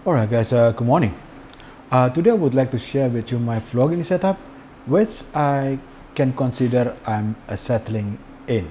Alright guys, good morning. Today I would like to share with you my vlogging setup, which I can consider I'm settling in.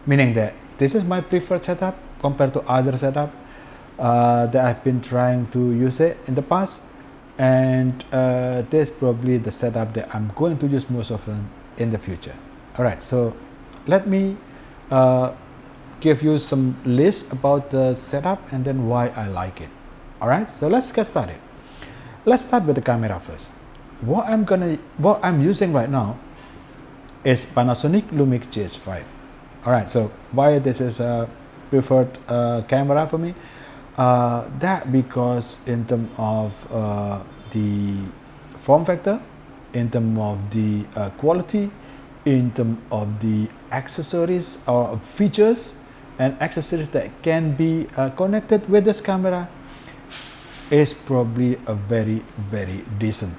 Meaning that this is my preferred setup compared to other setup that I've been trying to use it in the past. And this is probably the setup that I'm going to use most often in the future. Alright, so let me give you some list about the setup and then why I like it. Alright, so let's get started. Let's start with the camera first. What I'm using right now is Panasonic Lumix GH5. Alright, so why this is a preferred camera for me? That because in terms of the form factor, in terms of the quality, in terms of the accessories or features and accessories that can be connected with this camera, is probably a very decent.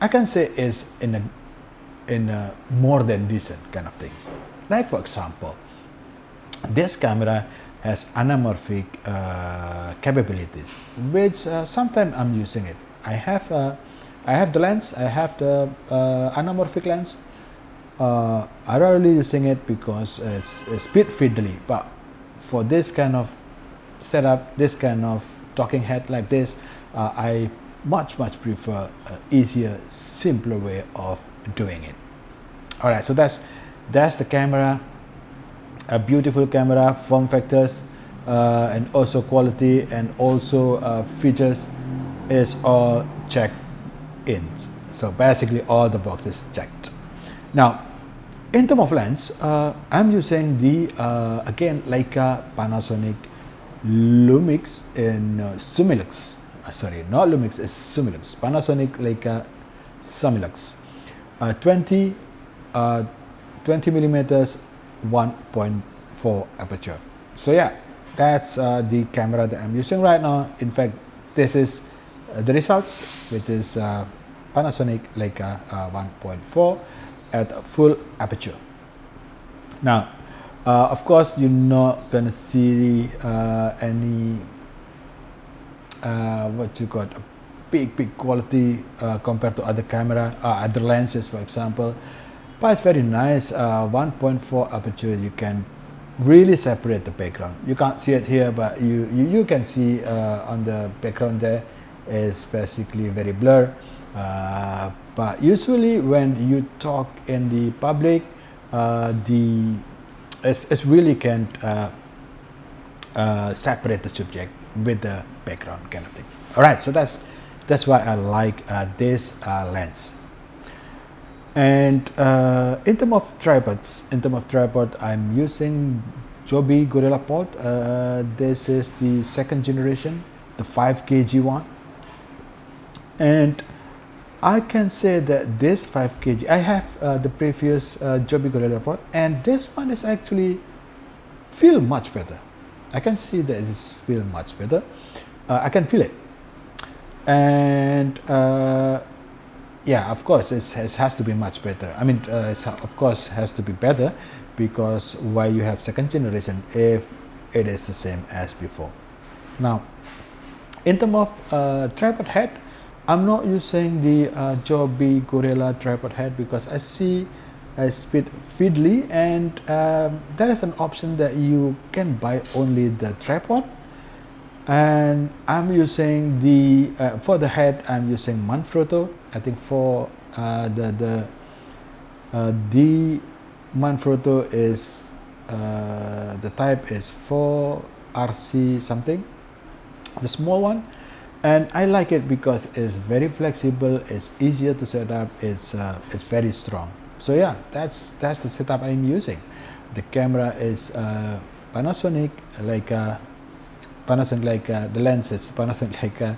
I can say is in a more than decent kind of things. Like for example, this camera has anamorphic capabilities, which sometimes I'm using it. I have the lens. I have the anamorphic lens. I rarely using it because it's speed fiddly. But for this kind of setup, this kind of talking head like this, I much prefer easier, simpler way of doing it. All right, so that's the camera. A beautiful camera, form factors, and also quality and also features is all checked in. So basically all the boxes checked. Now in terms of lens, I'm using the again Leica Panasonic lumix in Sumilux. Sorry, not lumix, it's Sumilux. Panasonic Leica Sumilux. 20 millimeters 1.4 aperture. So yeah, that's the camera that I'm using right now. In fact, this is the results, which is Panasonic Leica 1.4 at full aperture. Now of course you're not gonna see any what you got, a big quality compared to other camera, other lenses for example, but it's very nice. 1.4 aperture, you can really separate the background. You can't see it here, but you can see on the background there is basically very blurred. But usually when you talk in the public, it really can't separate the subject with the background kind of thing. All right, so that's why I like this lens. And in terms of tripod, I'm using Joby Gorilla Pod. This is the second generation, the 5 kg one, and I can say that this 5 kg, I have the previous Joby Gorilla Pod, and this one is actually feel much better. I can see that this feel much better. I can feel it, and yeah, of course it has to be much better. I mean, it of course has to be better, because why you have second generation if it is the same as before. Now in terms of tripod head, I'm not using the Joby Gorilla tripod head because I see a speed fiddly, and there is an option that you can buy only the tripod, and I'm using the for the head I'm using Manfrotto. I think for the Manfrotto is the type is 4RC something, the small one, and I like it because it's very flexible, it's easier to set up, it's very strong. So yeah, that's the setup I'm using. The camera is Panasonic Leica. The lens is Panasonic Leica,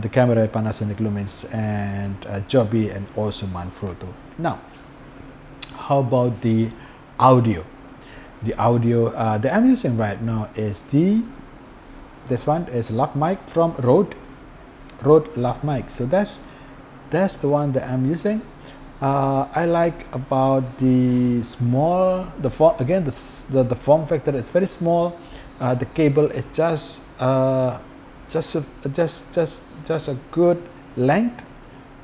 the camera Panasonic Lumix, and Joby, and also Manfrotto. Now how about the audio? The audio that I'm using right now is this one is lav mic from Rode lav mic. So that's the one that I'm using. I like about the small, the form factor is very small. The cable is just just a good length,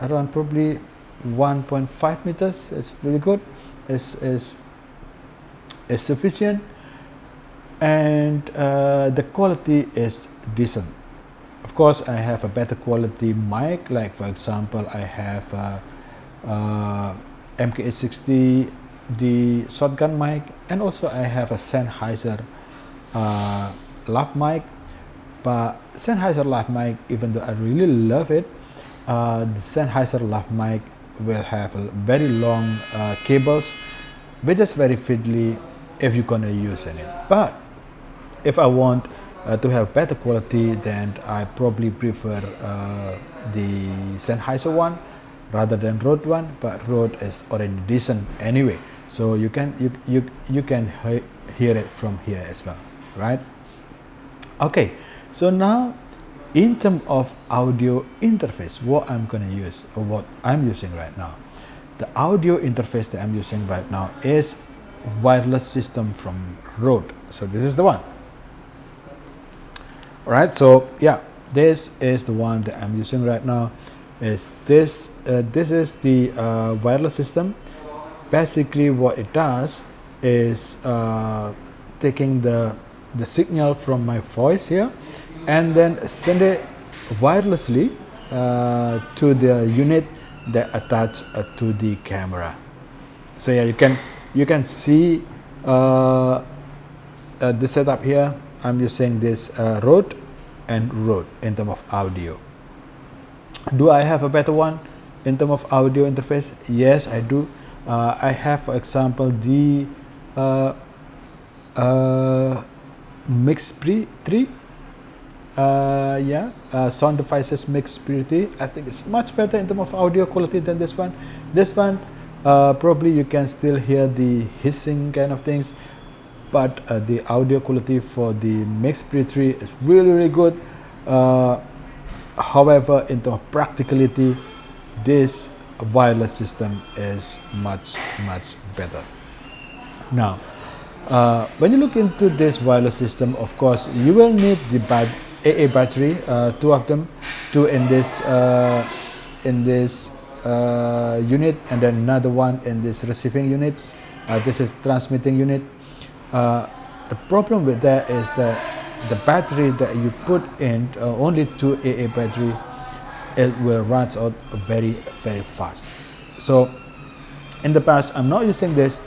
around probably 1.5 meters. It's really good. Is sufficient, and the quality is decent. Of course, I have a better quality mic, like for example I have MKH60, the shotgun mic, and also I have a Sennheiser lav mic. But Sennheiser lav mic, even though I really love it, the Sennheiser lav mic will have a very long cables, which is very fiddly if you're gonna use it. But if I want to have better quality, then I probably prefer the Sennheiser one rather than Rode one. But Rode is already decent anyway, so you can hear it from here as well, right? Okay, so now in terms of audio interface, what I'm gonna use, or what I'm using right now, the audio interface that I'm using right now is wireless system from Rode. So this is the one. All right, so yeah, this is the one that I'm using right now. Is this this is the wireless system. Basically what it does is taking the signal from my voice here and then send it wirelessly to the unit that attach to the camera. So yeah, you can see the setup here. I'm using this Rode and Rode in terms of audio. Do I have a better one in terms of audio interface? Yes, I do. I have, for example, the Mix Pre 3. Sound Devices Mix Pre 3. I think it's much better in terms of audio quality than this one. This one, probably you can still hear the hissing kind of things, but the audio quality for the Mix Pre 3 is really good. However, in terms of practicality, this wireless system is much better. Now, when you look into this wireless system, of course, you will need the AA battery, two of them, two in this unit, and then another one in this receiving unit. This is transmitting unit. The problem with that is that the battery that you put in, only two AA battery, it will run out very fast. So in the past, I'm not using this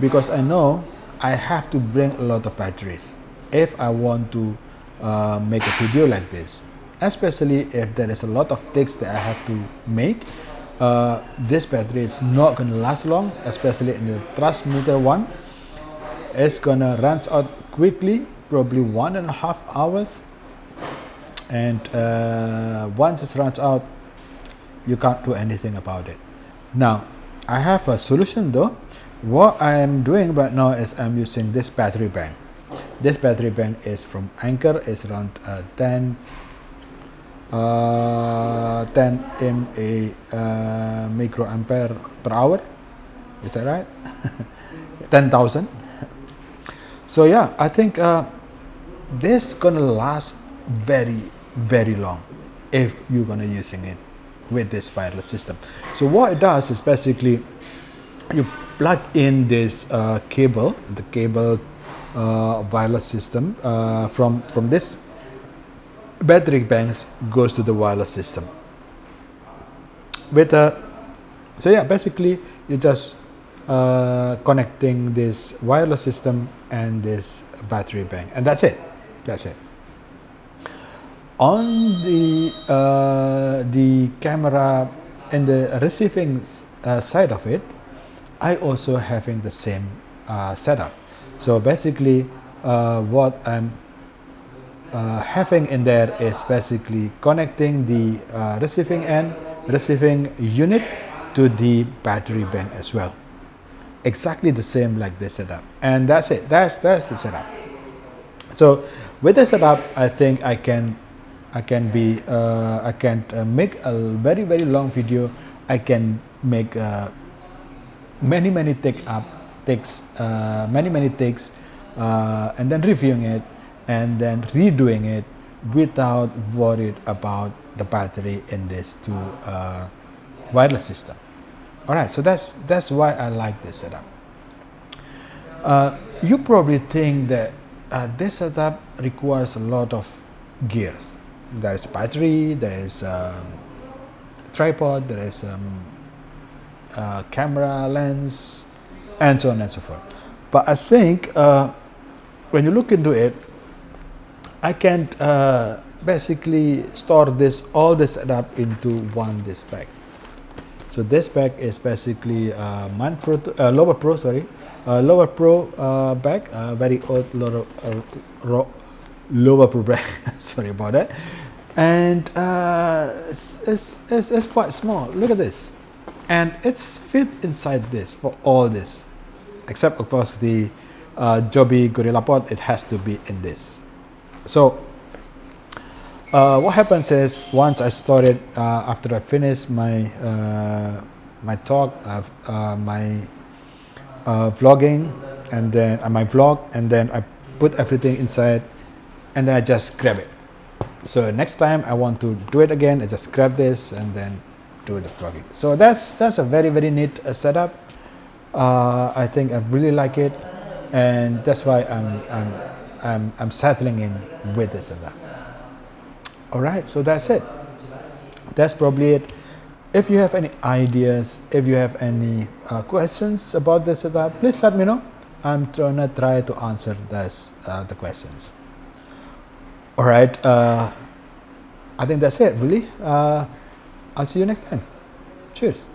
because I know I have to bring a lot of batteries if I want to make a video like this, especially if there is a lot of text that I have to make. This battery is not going to last long, especially in the transmitter one. It's gonna run out quickly, probably 1.5 hours, and once it runs out, you can't do anything about it. Now I have a solution though. What I am doing right now is I'm using this battery bank. This battery bank is from Anker. It's around 10 mA microampere per hour. Is that right? 10,000. So yeah, I think this gonna last very long if you're gonna using it with this wireless system. So what it does is basically you plug in this cable, the cable wireless system from this battery banks goes to the wireless system with so yeah, basically you just connecting this wireless system and this battery bank, and that's it. On the camera and the receiving side of it, I also having the same setup. So basically what I'm having in there is basically connecting the receiving unit to the battery bank as well. Exactly the same like this setup, and that's it. That's the setup. So with the setup, I think I can make a very long video. I can make many takes, and then reviewing it and then redoing it without worried about the battery in this two wireless system. All right, so that's why I like this setup. You probably think that this setup requires a lot of gears. There is battery, there is tripod, there is camera, lens, and so on and so forth. But I think when you look into it, I can basically store all this setup into one disk bag. So this bag is basically manfrotto, lower pro bag, very old lower pro bag. Sorry about that. And it's quite small. Look at this, and it's fit inside this for all this, except of course the Joby Gorilla Pod. It has to be in this. So what happens is, once I store it, after I finish my my talk, my vlogging, and then my vlog, and then I put everything inside, and then I just grab it. So next time I want to do it again, I just grab this and then do the vlogging. So that's a very neat setup. I think I really like it, and that's why I'm settling in with this setup. All right, so that's it. That's probably it. If you have any ideas, if you have any questions about this setup, please let me know. I'm gonna try to answer the questions. All right, I think that's it, really. I'll see you next time. Cheers.